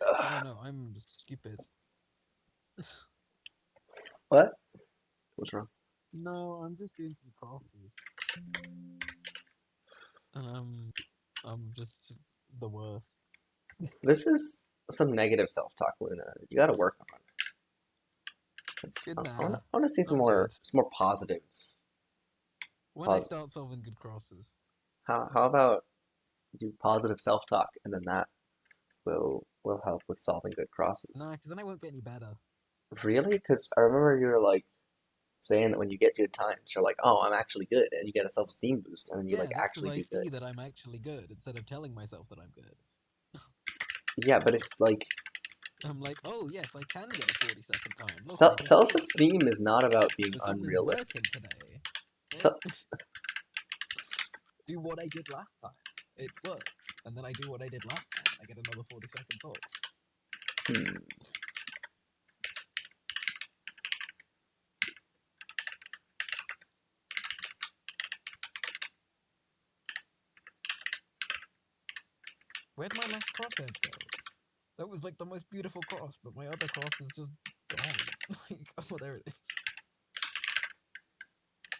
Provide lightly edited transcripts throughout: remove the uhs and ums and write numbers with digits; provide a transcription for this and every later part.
Oh no, I'm stupid. What? What's wrong? No, I'm just doing some crosses. And I'm just the worst. This is some negative self-talk, Luna. You got to work on. Good I nah. want to see I'm good. some more positive. When I Pos start solving good crosses. how about do positive self-talk, and then that will help with solving good Nah, crosses. because then I won't get any better. Really? Because I remember you were like saying that when you get good times, you're like, oh, I'm actually good, and you get a self-esteem boost, and then you like Yeah, that's because actually I do good. see that I'm actually good instead of telling myself that I'm good. Yeah, but if like I'm like, oh yes, I can get a 40-second time. Look, I just did it. self-esteem is not about being So something's unrealistic. working today. So, Do what I did last time. It works. And then I do what I did last time and I get another 40 seconds off. hmm. Where'd my last cross edge go? That was like the most beautiful cross, but my other cross is just gone. Like, oh, there it is.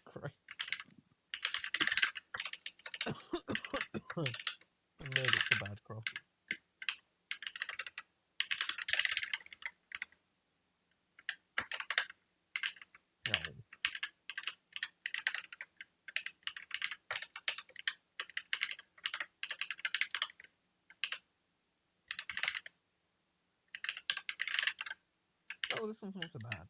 Christ. I'm allergic to bad crosses. No. Oh, this one's not so bad.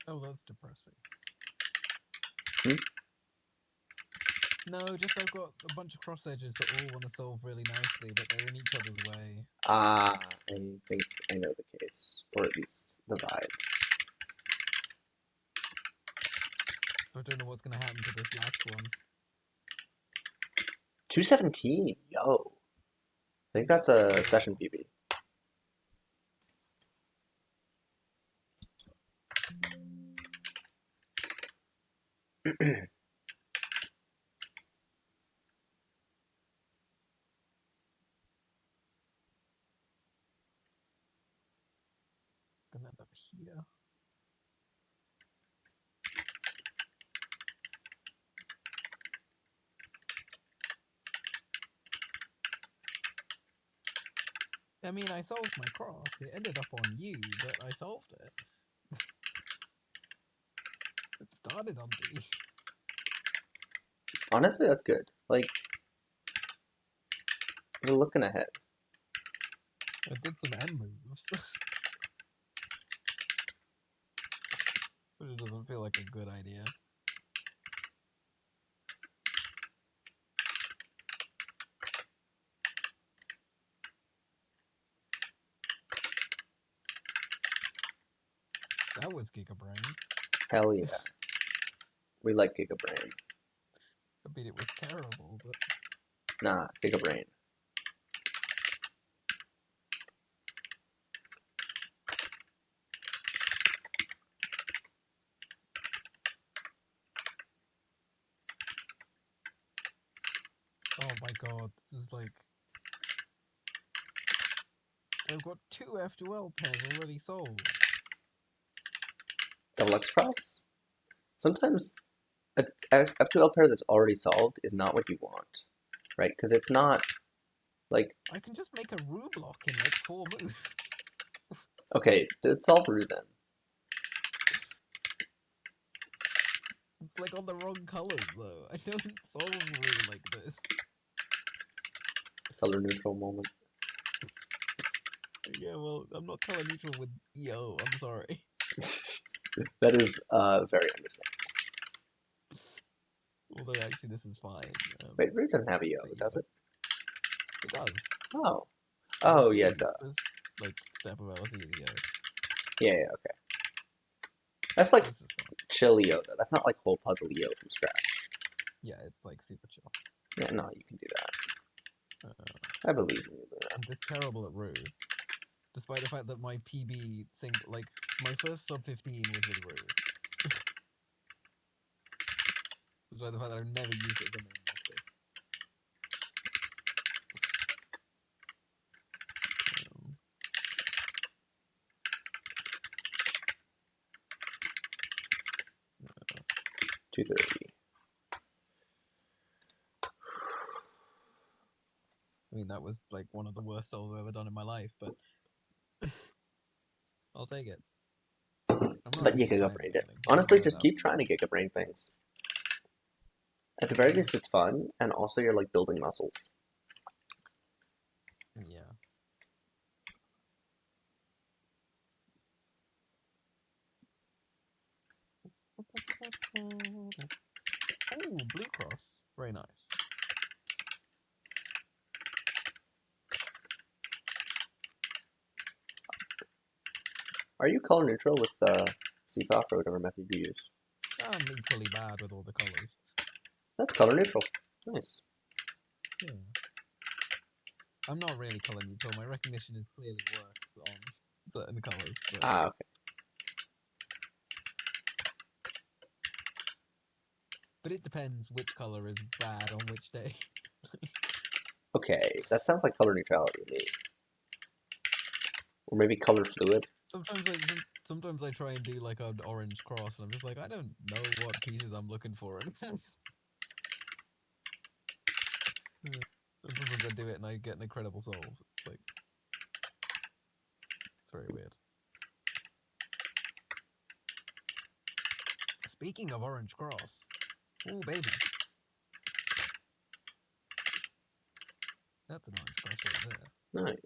Oh, that's depressing. Hmm? No, just I've got a bunch of cross edges that all want to solve really nicely, but they're in each other's way. Ah, I think I know the case, or at least the vibes. So I don't know what's going to happen to this last one. 217, yo. I think that's a session PB. Gonna end up here. I mean, I solved my cross. It ended up on you, but I solved it. It started on D. Honestly, that's good. Like, you're looking ahead. I did some M moves. But it doesn't feel like a good idea. That was Giga Brain. Hell yeah. We like Giga Brain. I mean, it was terrible, but Nah, Giga Brain. oh my god, this is like I've got two F2L pairs already solved. Double X Cross? Sometimes a F2L pair that's already solved is not what you want, right? Because it's not like, I can just make a Rublock in like 4 moves. okay, solve Ru then. It's like on the wrong colors though. I don't solve really like this. Color neutral moment. Yeah, well, I'm not color neutral with EO. I'm sorry. That is very understandable. Although actually, this is fine. Wait, Rubik doesn't have EO, But does yeah, it? it does. Oh. You can Oh, see yeah, it does. this like step of LSE is EO. Yeah, yeah, okay. That's like This is fun. chill EO, though. That's not like whole puzzle EO from scratch. Yeah, it's like super chill. Yeah, no, you can do that. Uh, I believe in you, Luna. I'm just terrible at Rue. Despite the fact that my PB like my first sub 15 was with Rue. Despite the fact that I've never used it as a main method. 230. I mean, that was like one of the worst solves I've ever done in my life, but I'll take it. But you giga-brained it. Honestly, just keep trying to giga-brain things. At the very least, it's fun, and also you're like building muscles. Yeah. Oh, blue cross. Very nice. Are you color neutral with CPOP or whatever method you use? I'm equally bad with all the colors. That's color neutral. Nice. Yeah. I'm not really color neutral. My recognition is clearly worse on certain colors. But... Ah, okay. But it depends which color is bad on which day. Okay, that sounds like color neutrality to me. Or maybe color fluid. Sometimes I try and do like an orange cross, and I'm just like, I don't know what pieces I'm looking for. And sometimes I do it and I get an incredible solve. It's like, it's very weird. Speaking of orange cross, oh baby, that's an orange cross right there. Nice.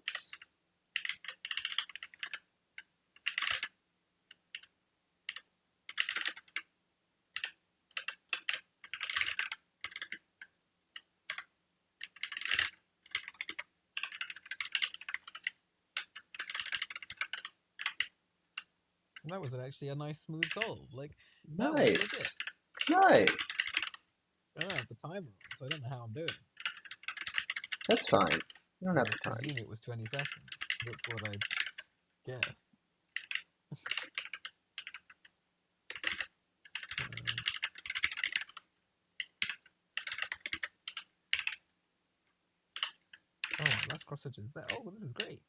And that was actually a nice smooth solve. Like, that was Nice. legit. Nice. I don't have the timer on, so I don't know how I'm doing. That's fine. You don't have I the time. presume it was 20 seconds. That's what I guess. Oh, my last cross stitch is there. Oh, this is great.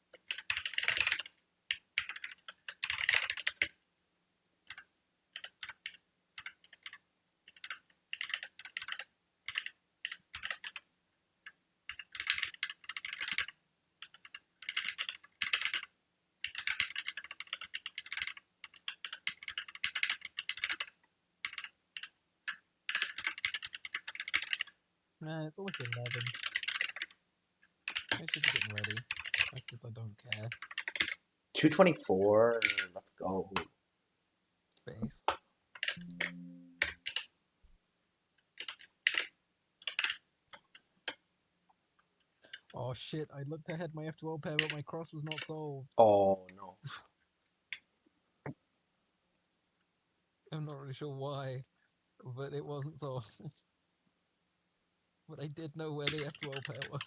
Nah, it's almost 11. I should be getting ready. I guess I don't care. 224. Let's go. Base. Oh shit, I looked ahead my F12 pair, but my cross was not solved. Oh, no. I'm not really sure why, but it wasn't solved. But I did know where the F12 pair was.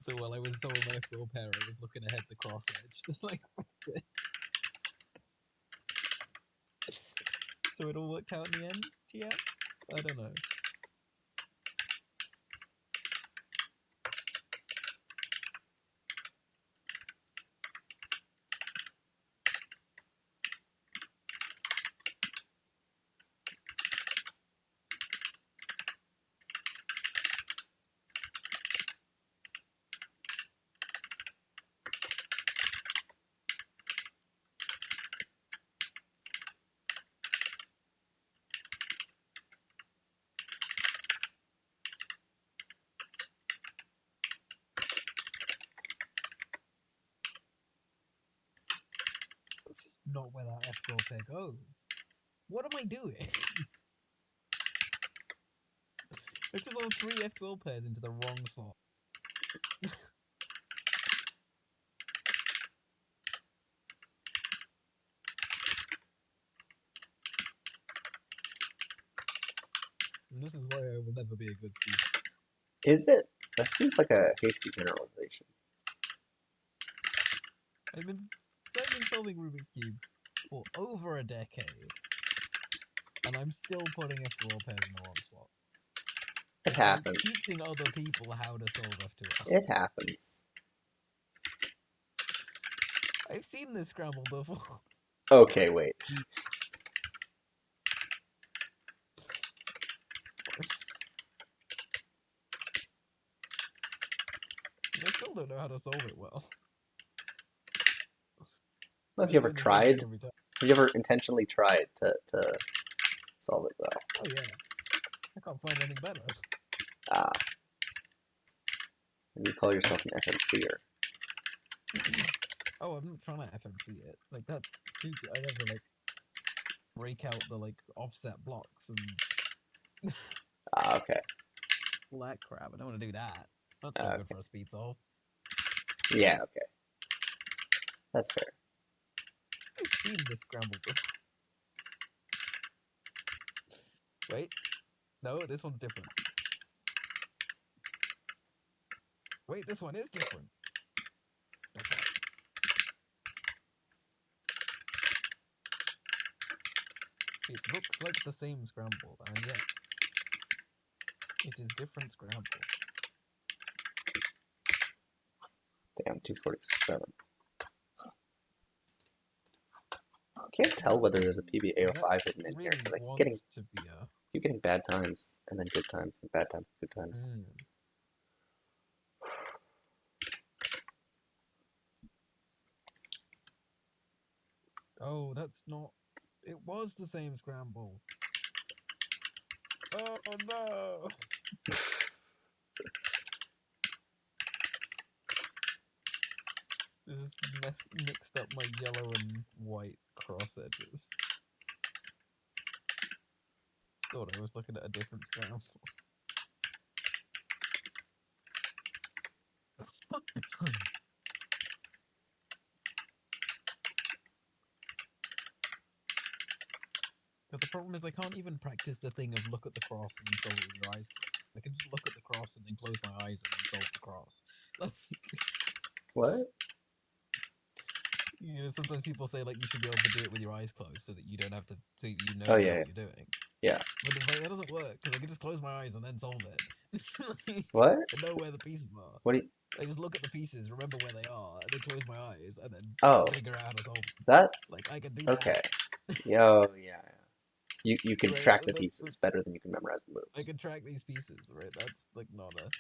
So while I was solving my F12 pair, I was looking ahead the cross edge. Just like, that's it. So it all worked out in the end, TM? I don't know. not where that F12 pair goes. What am I doing? It's just all 3 F12 pairs into the wrong slot. And this is why I will never be a good speaker. Is it? That seems like a hasty generalization. I've been solving Rubik's Cubes for over a decade. And I'm still putting F12 pairs in the wrong slots. It happens. Like teaching other people how to solve F12. It happens. I've seen this scramble before. Okay, wait. I still don't know how to solve it well. Well, have you ever tried? Have you ever intentionally tried to solve it well? Oh yeah. I can't find anything better. Ah. And you call yourself an FMCer. Oh, I'm not trying to FMC it. Like that's too. I never like break out the like offset blocks and Ah, okay. all that crap. I don't want to do that. That's not good for a speed solve. Yeah, okay. That's fair. I've seen this scramble before. Wait. No, this one's different. Wait, this one is different. That's right. It looks like the same scramble, and yes, it is different scramble. Damn, 247. I can't tell whether there's a PB Ao5 hidden in here because I keep getting bad times and then good times and bad times and good times. Oh, that's not. It was the same scramble. Oh no! Just mixed up my yellow and white cross edges. Thought I was looking at a different scramble. But the problem is I can't even practice the thing of look at the cross and then solve it with your eyes. I can just look at the cross and then close my eyes and then solve the cross. What? You know, sometimes people say like you should be able to do it with your eyes closed so that you don't have to, so you know, Oh, you yeah, know what you're doing. Yeah. But it's like that doesn't work because I can just close my eyes and then solve it. What? I know where the pieces are. What do you? I just look at the pieces, remember where they are, and then close my eyes, and then figure out how to solve them. That? Like I can do Okay. that. Yo, yeah. You can Right, track the pieces better than you can memorize the moves. I can track these pieces, right? That's like not an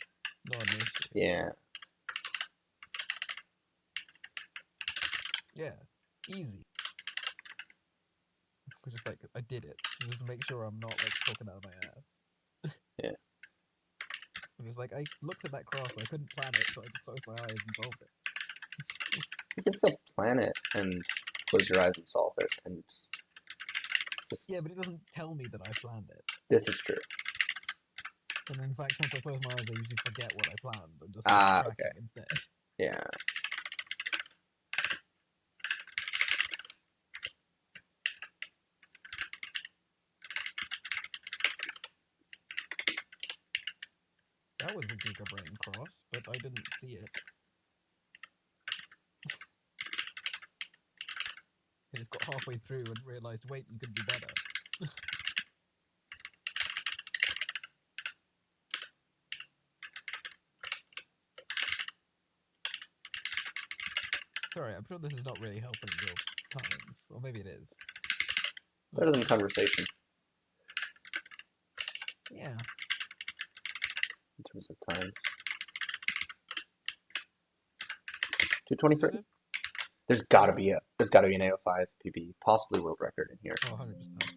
issue. Yeah. Yeah, easy. Just like I did it, just to make sure I'm not like talking out of my ass. Yeah. I'm just like I looked at that cross, I couldn't plan it, so I just closed my eyes and solved it. You can still plan it and close your eyes and solve it, and just... Yeah, but it doesn't tell me that I planned it. This is true. And in fact, once I close my eyes, I usually forget what I planned and just start tracking instead. Yeah. That was a gigabrain cross, but I didn't see it. I just got halfway through and realized, wait, you could do better. Sorry, I'm sure this is not really helping your times. Or maybe it is. Better than conversation. Yeah. In terms of times. 223. There's gotta be an Ao5 PB, possibly world record in here. Oh, 100%.